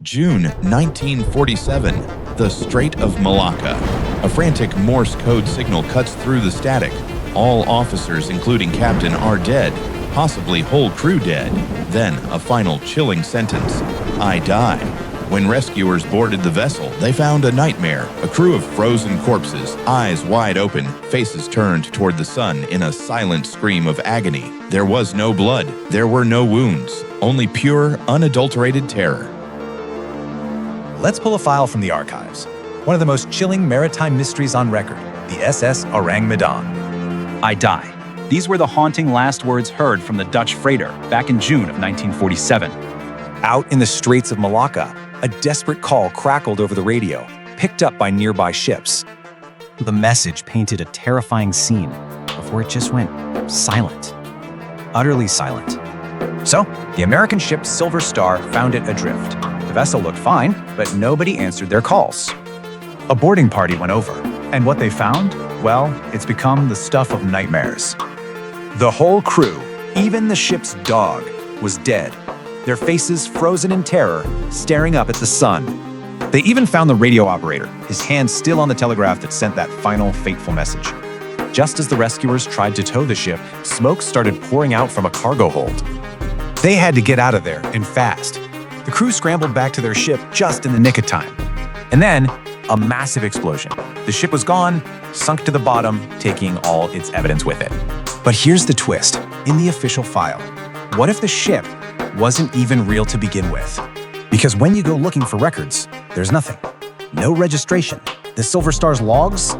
June 1947, the Strait of Malacca. A frantic Morse code signal cuts through the static. All officers, including captain, are dead, possibly whole crew dead. Then a final chilling sentence: I die. When rescuers boarded the vessel, they found a nightmare, a crew of frozen corpses, eyes wide open, faces turned toward the sun in a silent scream of agony. There was no blood, there were no wounds, only pure, unadulterated terror. Let's pull a file from the archives. One of the most chilling maritime mysteries on record, the SS Ourang Medan. I die. These were the haunting last words heard from the Dutch freighter back in June of 1947. Out in the Straits of Malacca, a desperate call crackled over the radio, picked up by nearby ships. The message painted a terrifying scene before it just went silent. Utterly silent. So, the American ship Silver Star found it adrift. The vessel looked fine, but nobody answered their calls. A boarding party went over, and what they found? Well, it's become the stuff of nightmares. The whole crew, even the ship's dog, was dead, their faces frozen in terror, staring up at the sun. They even found the radio operator, his hand still on the telegraph that sent that final fateful message. Just as the rescuers tried to tow the ship, smoke started pouring out from a cargo hold. They had to get out of there, and fast. The crew scrambled back to their ship just in the nick of time. And then, a massive explosion. The ship was gone, sunk to the bottom, taking all its evidence with it. But here's the twist. In the official file, what if the ship wasn't even real to begin with? Because when you go looking for records, there's nothing. No registration. The Silver Star's logs?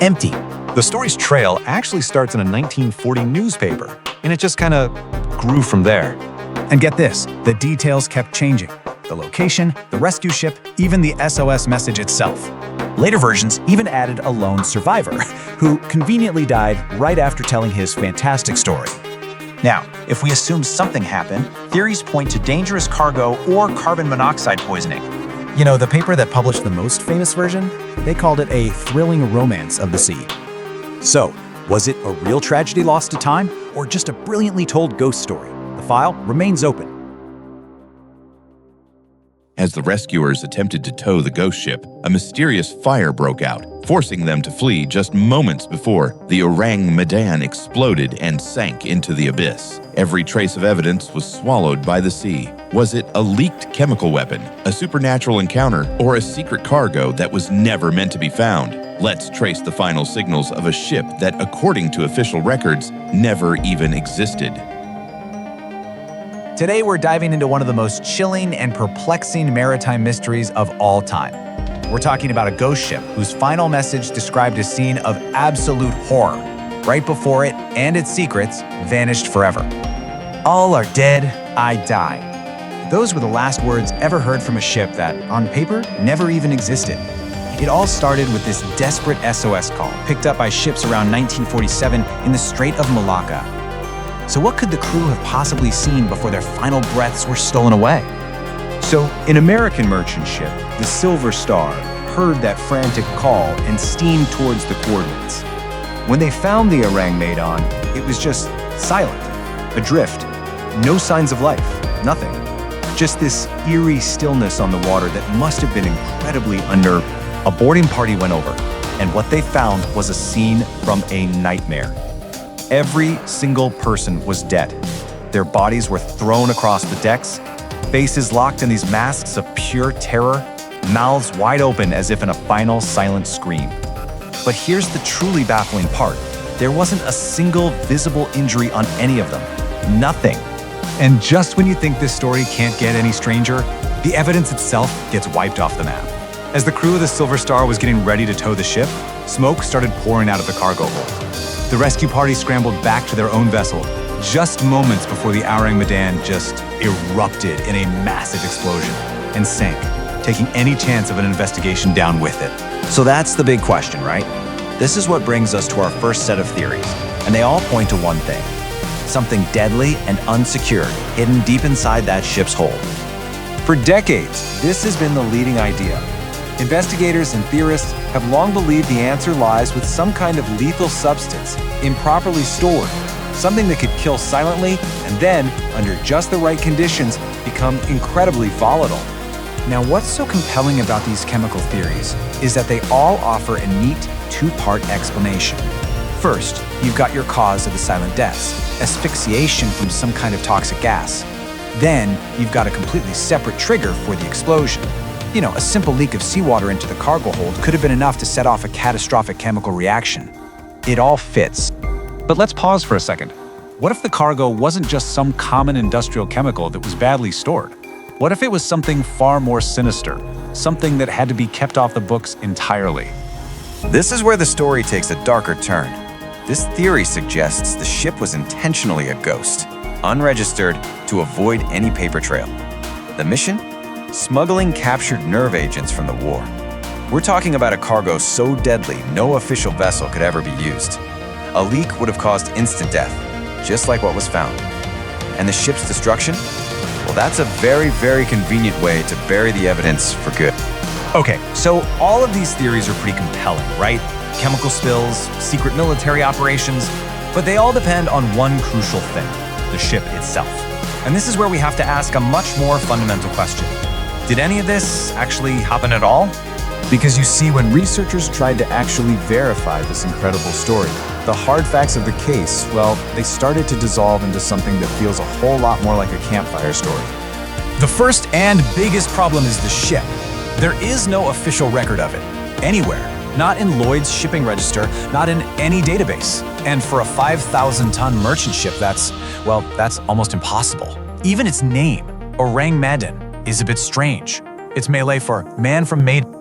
Empty. The story's trail actually starts in a 1940 newspaper, and it just kind of grew from there. And get this, the details kept changing. The location, the rescue ship, even the SOS message itself. Later versions even added a lone survivor, who conveniently died right after telling his fantastic story. Now, if we assume something happened, theories point to dangerous cargo or carbon monoxide poisoning. You know, the paper that published the most famous version? They called it a thrilling romance of the sea. So, was it a real tragedy lost to time, or just a brilliantly told ghost story? The file remains open. As the rescuers attempted to tow the ghost ship, a mysterious fire broke out, forcing them to flee just moments before the Ourang Medan exploded and sank into the abyss. Every trace of evidence was swallowed by the sea. Was it a leaked chemical weapon, a supernatural encounter, or a secret cargo that was never meant to be found? Let's trace the final signals of a ship that, according to official records, never even existed. Today, we're diving into one of the most chilling and perplexing maritime mysteries of all time. We're talking about a ghost ship whose final message described a scene of absolute horror. Right before it and its secrets vanished forever. All are dead, I die. Those were the last words ever heard from a ship that, on paper, never even existed. It all started with this desperate SOS call picked up by ships around 1947 in the Strait of Malacca. So what could the crew have possibly seen before their final breaths were stolen away? So, an American merchant ship, the Silver Star, heard that frantic call and steamed towards the coordinates. When they found the Ourang Medan, it was just silent, adrift, no signs of life, nothing. Just this eerie stillness on the water that must have been incredibly unnerving. A boarding party went over, and what they found was a scene from a nightmare. Every single person was dead. Their bodies were thrown across the decks, faces locked in these masks of pure terror, mouths wide open as if in a final silent scream. But here's the truly baffling part. There wasn't a single visible injury on any of them. Nothing. And just when you think this story can't get any stranger, the evidence itself gets wiped off the map. As the crew of the Silver Star was getting ready to tow the ship, smoke started pouring out of the cargo hold. The rescue party scrambled back to their own vessel, just moments before the Ourang Medan just erupted in a massive explosion and sank, taking any chance of an investigation down with it. So that's the big question, right? This is what brings us to our first set of theories, and they all point to one thing: something deadly and unsecured hidden deep inside that ship's hold. For decades, this has been the leading idea. Investigators and theorists have long believed the answer lies with some kind of lethal substance, improperly stored, something that could kill silently and then, under just the right conditions, become incredibly volatile. Now, what's so compelling about these chemical theories is that they all offer a neat two-part explanation. First, you've got your cause of the silent deaths, asphyxiation from some kind of toxic gas. Then, you've got a completely separate trigger for the explosion. You know, a simple leak of seawater into the cargo hold could have been enough to set off a catastrophic chemical reaction. It all fits. But let's pause for a second. What if the cargo wasn't just some common industrial chemical that was badly stored? What if it was something far more sinister, something that had to be kept off the books entirely? This is where the story takes a darker turn. This theory suggests the ship was intentionally a ghost, unregistered, to avoid any paper trail. The mission? Smuggling captured nerve agents from the war. We're talking about a cargo so deadly no official vessel could ever be used. A leak would have caused instant death, just like what was found. And the ship's destruction? Well, that's a very, very convenient way to bury the evidence for good. Okay, so all of these theories are pretty compelling, right? Chemical spills, secret military operations, but they all depend on one crucial thing, the ship itself. And this is where we have to ask a much more fundamental question. Did any of this actually happen at all? Because you see, when researchers tried to actually verify this incredible story, the hard facts of the case, well, they started to dissolve into something that feels a whole lot more like a campfire story. The first and biggest problem is the ship. There is no official record of it, anywhere. Not in Lloyd's shipping register, not in any database. And for a 5,000-ton merchant ship, that's almost impossible. Even its name, Ourang Medan, is a bit strange. It's Malay for man from Maiden.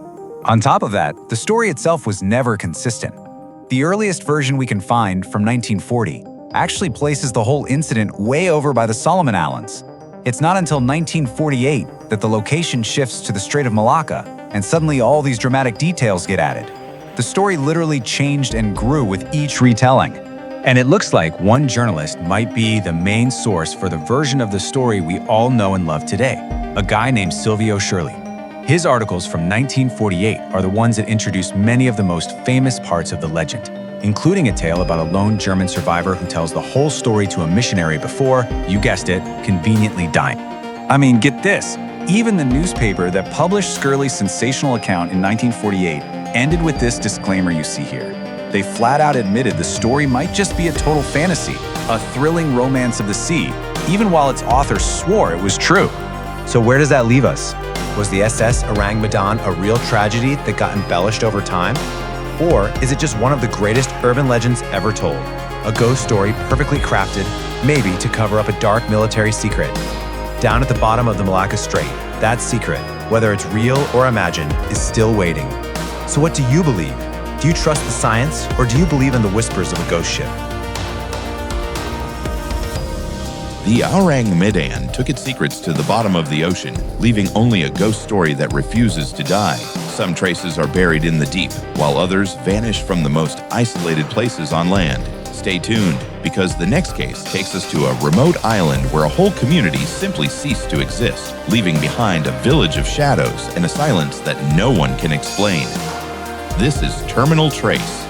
On top of that, the story itself was never consistent. The earliest version we can find, from 1940, actually places the whole incident way over by the Solomon Islands. It's not until 1948 that the location shifts to the Strait of Malacca, and suddenly all these dramatic details get added. The story literally changed and grew with each retelling. And it looks like one journalist might be the main source for the version of the story we all know and love today, a guy named Silvio Shirley. His articles from 1948 are the ones that introduce many of the most famous parts of the legend, including a tale about a lone German survivor who tells the whole story to a missionary before, you guessed it, conveniently dying. I mean, get this, even the newspaper that published Shirley's sensational account in 1948 ended with this disclaimer you see here. They flat out admitted the story might just be a total fantasy, a thrilling romance of the sea, even while its author swore it was true. So where does that leave us? Was the SS Ourang Medan a real tragedy that got embellished over time? Or is it just one of the greatest urban legends ever told? A ghost story perfectly crafted, maybe to cover up a dark military secret. Down at the bottom of the Malacca Strait, that secret, whether it's real or imagined, is still waiting. So what do you believe? Do you trust the science, or do you believe in the whispers of a ghost ship? The Ourang Medan took its secrets to the bottom of the ocean, leaving only a ghost story that refuses to die. Some traces are buried in the deep, while others vanish from the most isolated places on land. Stay tuned, because the next case takes us to a remote island where a whole community simply ceased to exist, leaving behind a village of shadows and a silence that no one can explain. This is Terminal Trace.